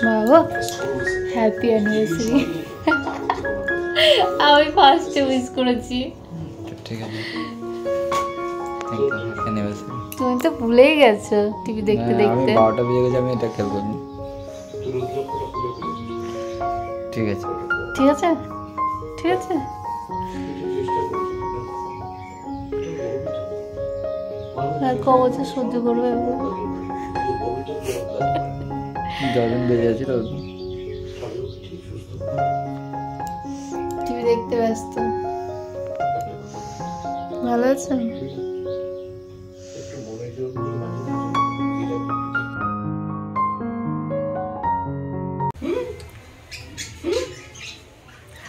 বাবা happy anniversary. আমি ফার্স্টে উইশ করেছি। ঠিক আছে, থ্যাংক ইউ, হ্যাপি অ্যানিভার্সারি। তুমি তো ভুলেই গেছো টিভি দেখতে দেখতে। আমি 12টা বেজে গেছে, আমি এটা খেলবো না। ঠিক আছে ঠিক আছে ঠিক আছে। আর ক বছর সহ্য করবে? যখন বেজে আছে তো টিভি দেখতে ব্যস্ত। ভালো আছেন?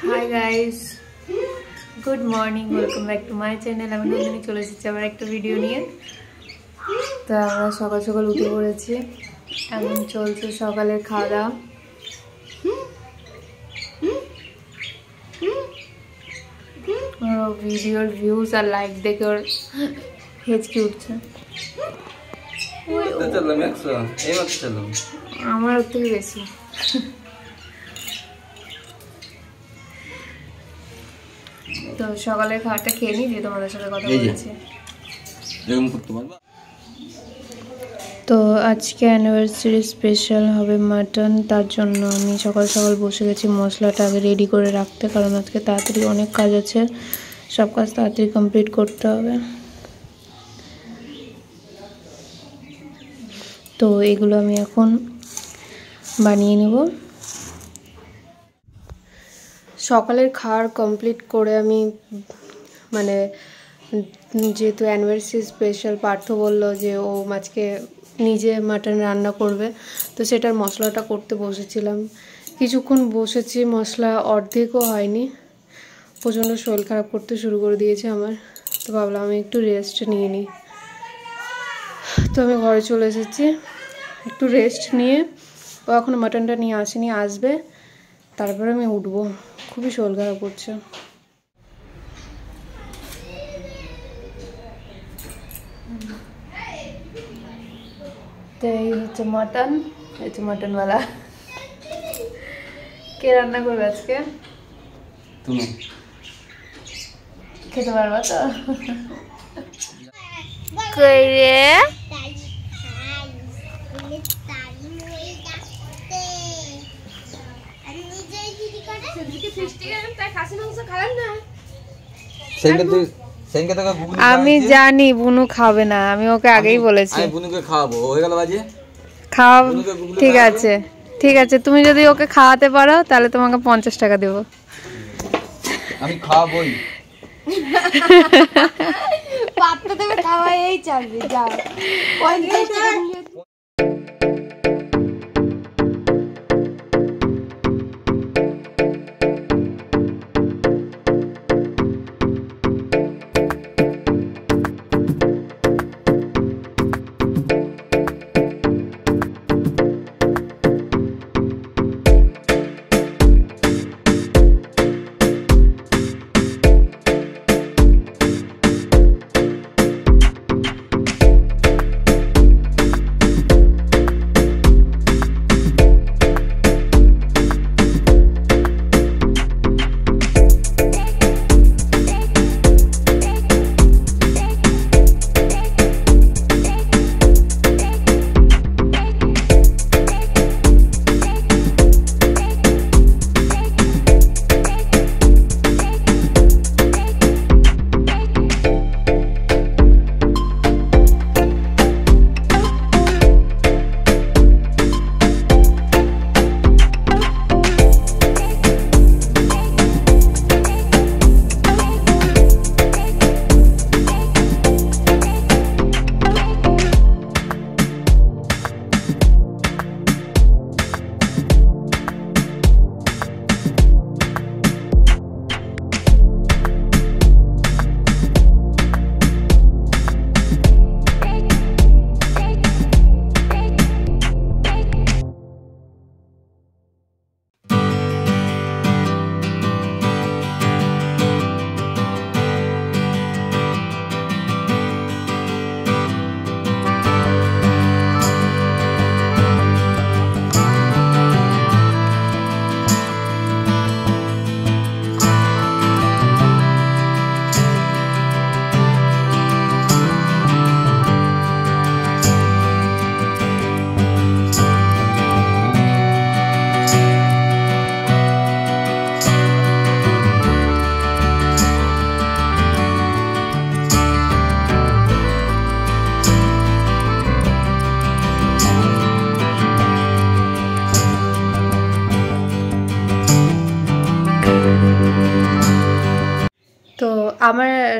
Hi guys, good morning, welcome back to my channel. আমি নন্দিনী চলে এসেছি আবার একটা ভিডিও নিয়ে। তো আমরা সকাল সকাল উঠে পড়েছি, এখন চলছে সকালের খাওয়া দাওয়া। ভিডিওর ভিউজ আর লাইক দেখে ওর হেঁচকি উঠছে। আমার ওর থেকে বেশি। তো সকালের খাবারটা খেয়ে নিই, দিয়ে তোমাদের সাথে কথা বলছি। তো আজকে অ্যানিভার্সারি স্পেশাল হবে মাটন, তার জন্য আমি সকাল সকাল বসে গেছি মশলাটা আগে রেডি করে রাখতে, কারণ আজকে তাড়াতাড়ি অনেক কাজ আছে, সব কাজ তাড়াতাড়ি কমপ্লিট করতে হবে। তো এগুলো আমি এখন বানিয়ে নেব। সকালের খাওয়ার কমপ্লিট করে আমি মানে যেহেতু অ্যানিভার্সারি স্পেশাল, পার্থ বললো যে ও আজকে নিজে মাটন রান্না করবে, তো সেটার মশলাটা করতে বসেছিলাম। কিছুক্ষণ বসেছি, মশলা অর্ধেকও হয়নি, প্রচণ্ড শরীর খারাপ করতে শুরু করে দিয়েছে আমার। তো ভাবলাম আমি একটু রেস্ট নিয়ে নিই। তো আমি ঘরে চলে এসেছি একটু রেস্ট নিয়ে। ও এখনও মাটনটা নিয়ে আসেনি, আসবে তারপরে আমি উঠবো। খুবই শরীর খারাপ করছে। তো এই হচ্ছে মাটন, এই হচ্ছে মাটনওয়ালা। কে রান্না করবে আজকে? তুমি খেতে পারবা তো? কই রে? আমি জানি বুনু খাবে না, আমি ওকে আগেই বলেছি। বুনুকে খাওয়াবো, হয়ে গেল বাজে খাওয়া। ঠিক আছে ঠিক আছে, তুমি যদি ওকে খাওয়াতে পারো তাহলে তোমাকে 50 টাকা দেবো। আমি খাওয়াবই। পাত্তা দেবে খাওয়া, এই চলবে যাও 50 টাকা নিয়ে।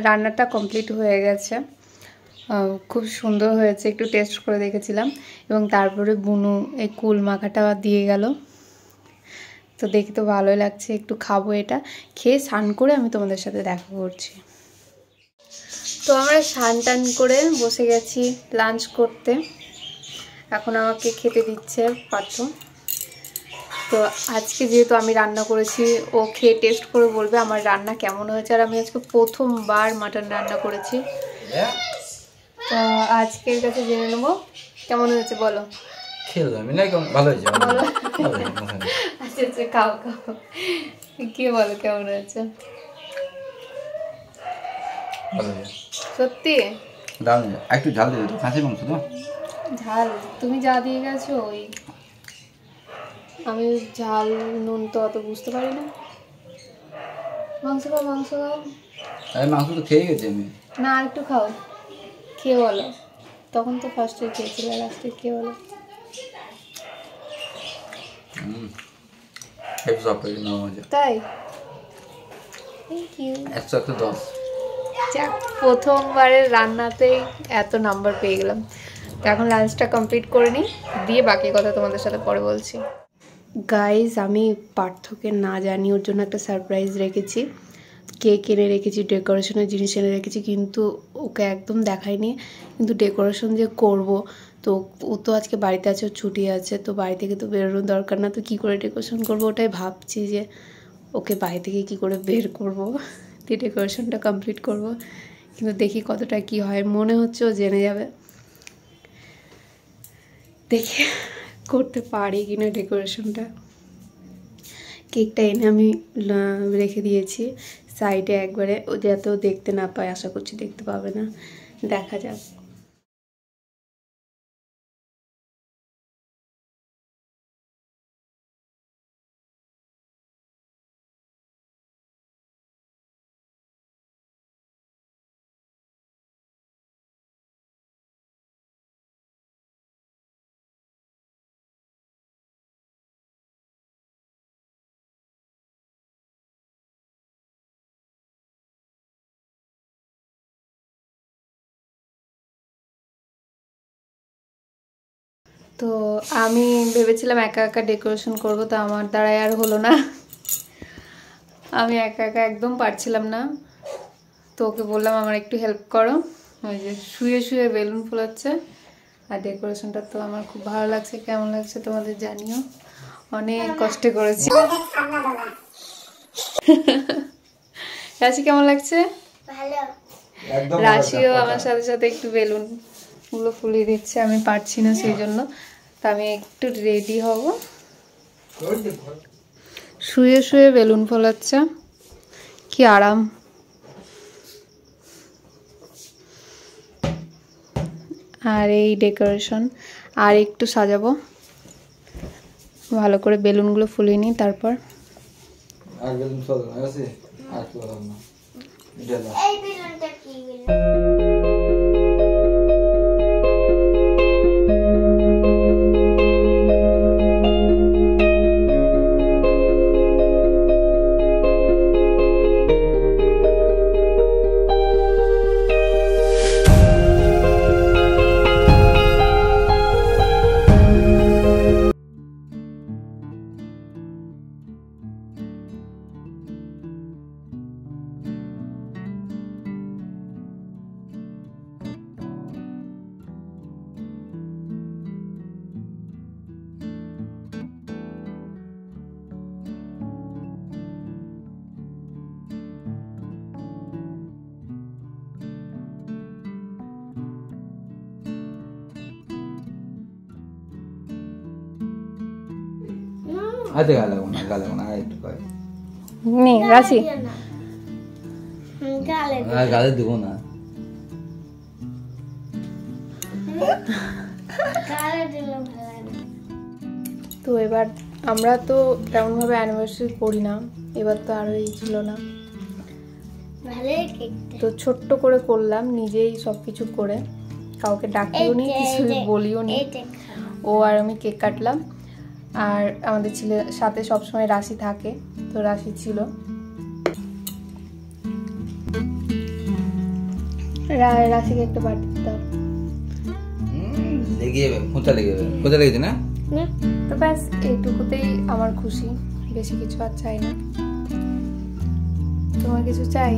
রান্নাটা কমপ্লিট হয়ে গেছে, খুব সুন্দর হয়েছে, একটু টেস্ট করে দেখেছিলাম। এবং তারপরে বুনু এই কুল মাখাটা দিয়ে গেল, তো দেখে তো ভালোই লাগছে। একটু খাবো, এটা খেয়ে স্নান করে আমি তোমাদের সাথে দেখা করছি। তো আমরা স্নান টান করে বসে গেছি লাঞ্চ করতে, এখন আমাকে খেতে দিচ্ছে পার্থ। তো আজকে যেহেতু আমি রান্না করেছি, ও খেয়ে টেস্ট করে বলবে আমার রান্না কেমন হয়েছে। আর আমি আজকে প্রথমবার মাটন রান্না করেছি, তো আজকের কাছে জেনে নেবো কেমন হয়েছে। বলো। আচ্ছা আচ্ছা, খাও খাও, কে বলো কেমন হয়েছে। সত্যি একটু ঝাল দিবে তো, খাসি মাংস তো ঝাল তুমি যা দিয়ে গেছো ওই, আমি ঝাল নুন তো অত বুঝতে পারি না। মাংস খাও, মাংস খাও। আরে মাংস তো খেয়ে গেছি আমি। না আর একটু খাও, খেয়ে বলো। তখন তো ফার্স্টে খেয়েছিলে, লাস্টে খেয়ে বলো। তাই থ্যাংক ইউ। 110। যাক, প্রথমবারের রান্নাতেই এত নাম্বার পেয়ে গেলাম। তো এখন লাঞ্চটা কমপ্লিট করে নিই, দিয়ে বাকি কথা তোমাদের সাথে পরে বলছি। গাইজ, আমি পার্থকে না জানি ওর জন্য একটা সারপ্রাইজ রেখেছি, কেক এনে রেখেছি, ডেকোরেশনের জিনিস এনে রেখেছি, কিন্তু ওকে একদম দেখাইনি। কিন্তু ডেকোরেশন যে করব, তো ও তো আজকে বাড়িতে আছে, ওর ছুটি আছে, তো বাড়ি থেকে তো বেরোনোর দরকার না, তো কী করে ডেকোরেশন করবো ওটাই ভাবছি, যে ওকে বাড়ি থেকে কী করে বের করব, দিয়ে ডেকোরেশনটা কমপ্লিট করব। কিন্তু দেখি কতটা কি হয়, মনে হচ্ছে ও জেনে যাবে, দেখি করতে পারি কিনা ডেকোরেশনটা। কেকটা এনে আমি রেখে দিয়েছি সাইডে একবারে, ও যাতে ও দেখতে না পায়, আশা করছি দেখতে পাবে না, দেখা যাক। তো আমি ভেবেছিলাম একা একা ডেকোরেশন করব, তো আমার দ্বারাই আর হলো না, আমি একা একা একদম পারছিলাম না। তো ওকে বললাম আমার একটু হেল্প করো। ওই যে শুয়ে শুয়ে বেলুন ফোলাচ্ছে, আর ডেকোরেশনটা তো আমার খুব ভালো লাগছে। কেমন লাগছে তোমাদের জানিও, অনেক কষ্ট করেছি। রাশি কেমন লাগছে? রাশিও আমার সাথে সাথে একটু বেলুন গুলো ফুলিয়ে দিচ্ছে, আমি পারছি না সেই জন্য। তা আমি একটু রেডি হব। শুয়ে শুয়ে বেলুন ফোলাচ্ছে, কি আরাম। আর এই ডেকোরেশন আর একটু সাজাবো, ভালো করে বেলুনগুলো ফুলিয়ে নিই, তারপর আর বেলুন ফেলো না, আছে আর কি বলবো না, এটা এই বেলুনটা কি বেলুন? আরে গালে না একটু করে নে রাশি, গালে দিব না। তো এবার আমরা তো তেমনভাবে অ্যানিভার্সারি করি না, এবার তো আরও এই ছিল না, তো ছোট্ট করে করলাম নিজেই সব কিছু করে, কাউকে ডাকিও নি, কিছুই বলিও নি। ও আর আমি কেক কাটলাম, আর আমাদের ছেলের সাথে সবসময় রাশি থাকে, তো রাশি ছিল। রাশিকে একটা বাটি দাও। লেগে যাবে, খোঁচা লেগে যাবে। খোঁচা লেগেছে না? তো ব্যাস এইটুকুতেই আমার খুশি, বেশি কিছু আর চাই না। তোমার কিছু চাই?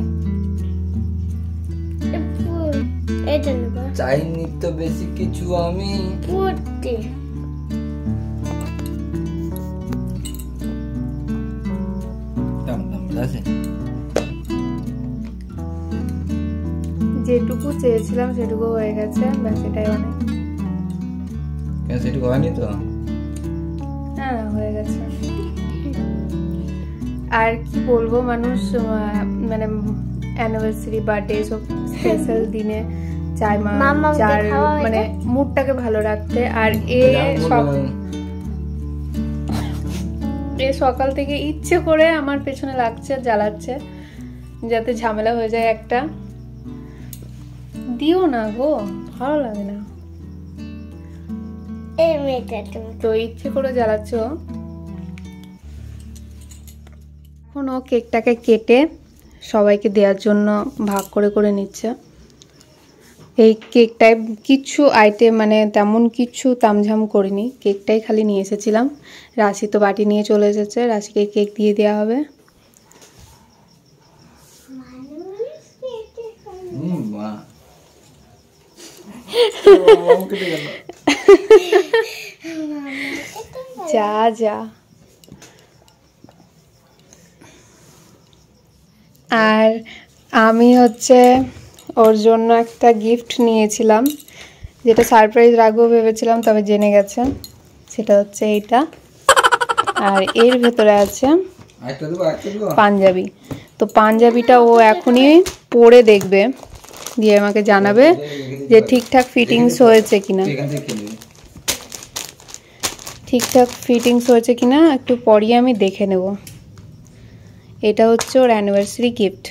চাইনি তো বেশি কিছু আমি। যেটুকু চেয়েছিলাম সেটুকু হয়ে গেছে, ব্যাস এটাই অনেক। সেটুকু হয়নি তো? না হয়ে গেছে। আর কি বলবো, মানুষ মানে অ্যানিভার্সারি, বার্থডে সব স্পেশাল দিনে চায় যার মানে মুডটাকে ভালো রাখতে। আর সকাল থেকে ইচ্ছে করে আমার পেছনে লাগছে, জ্বালাচ্ছে যাতে ঝামেলা হয়ে যায় একটা। দিও না গো, ভালো লাগে না তো, ইচ্ছে করে জ্বালাচ্ছ। এখন ও কেকটাকে কেটে সবাইকে দেওয়ার জন্য ভাগ করে করে নিচ্ছে। এই কেকটায় কিছু আইটেম মানে তেমন কিছু তামঝাম করিনি, কেকটাই খালি নিয়ে এসেছিলাম। রাশি তো বাটি নিয়ে চলে এসেছে, রাশিকে কেক দিয়ে দেওয়া হবে। যা যা। আর আমি হচ্ছে ওর জন্য একটা গিফট নিয়েছিলাম, যেটা সারপ্রাইজ রাখবো ভেবেছিলাম, তবে জেনে গেছে। সেটা হচ্ছে এইটা, আর এর ভেতরে আছে পাঞ্জাবি। তো পাঞ্জাবিটা ও এখনই পরে দেখবে, দিয়ে আমাকে জানাবে যে ঠিকঠাক ফিটিংস হয়েছে কিনা। ঠিকঠাক ফিটিংস হয়েছে কিনা একটু পরিয়ে আমি দেখে নেব। এটা হচ্ছে ওর অ্যানিভার্সারি গিফট।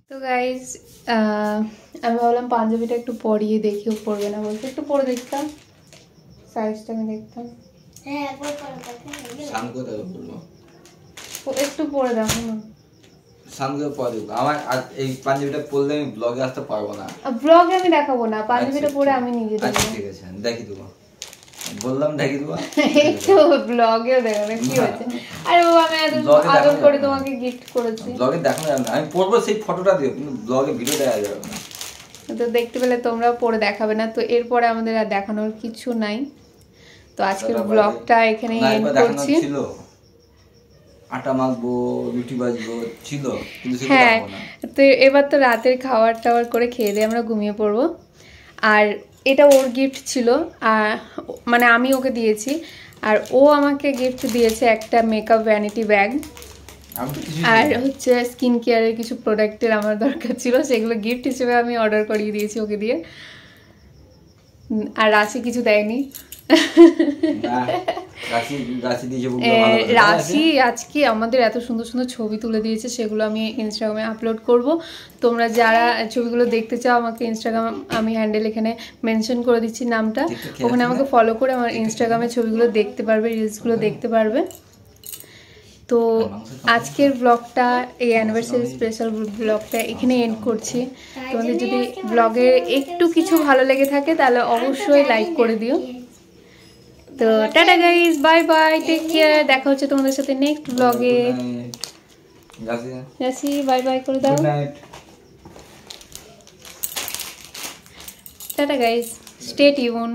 তো গাইজ আমি ভাবলাম পাঞ্জাবিটা একটু পরিয়ে দেখি, ও পরবে না বলতে, একটু পরে দেখতাম, সাইজটা আমি দেখতাম। একটু পরে দেখো না। আমার এই পাঞ্জাবিটা পরলে আমি ব্লগে আসতে পারবো না। ব্লগে আমি দেখাবো না, পাঞ্জাবিটা পরে আমি নিজে দেখবো। ঠিক আছে, দেখি দেবো, বললাম দেখি দেবো। একটু ব্লগেও দেখো না কি হচ্ছে। আরে ও আমি এত আদর করে তোমাকে গিফট করেছি। ব্লগে দেখানো যাবে না, আমি পরবো সেই ফটোটা দিও, কিন্তু ব্লগে ভিডিও দেখা যাবে না। তো দেখতে পেলে তোমরাও পরে দেখাবে না। তো এরপরে আমাদের আর দেখানোর কিছু নাই। তো আজকের ব্লগটা এখানে এন্ড করছি। আটা মাখবো, রুটি ভাজবো ছিল, কিন্তু হ্যাঁ, তো এবার তো রাতের খাবার টাবার করে খেয়ে দিয়ে আমরা ঘুমিয়ে পড়বো। আর এটা ওর গিফট ছিল, আর মানে আমি ওকে দিয়েছি, আর ও আমাকে গিফট দিয়েছে একটা মেকআপ ভ্যানিটি ব্যাগ। আর হচ্ছে স্কিন কেয়ারের কিছু প্রোডাক্টের আমার দরকার ছিল, সেগুলো গিফট হিসেবে আমি অর্ডার করিয়ে দিয়েছি ওকে দিয়ে। আর রাশি কিছু দেয়নি। রাশি আজকে আমাদের এত সুন্দর সুন্দর ছবি তুলে দিয়েছে, সেগুলো আমি ইনস্টাগ্রামে আপলোড করব। তোমরা যারা ছবিগুলো দেখতে চাও, আমাকে ইনস্টাগ্রাম আমি হ্যান্ডেল এখানে মেনশন করে দিচ্ছি নামটা, ওখানে আমাকে ফলো করে আমার ইনস্টাগ্রামে ছবিগুলো দেখতে পারবে, রিলসগুলো দেখতে পারবে। তো আজকের ব্লগটা, এই অ্যানিভার্সারি স্পেশাল ব্লগটা এখানে এন্ড করছি। তোমাদের যদি ব্লগে একটু কিছু ভালো লেগে থাকে তাহলে অবশ্যই লাইক করে দিও। তো tata guys, bye bye, take care, দেখা হচ্ছে তোমাদের সাথে নেক্সট ব্লগে। রাশি বাই বাই করে দাও। Tata guys, stay tune.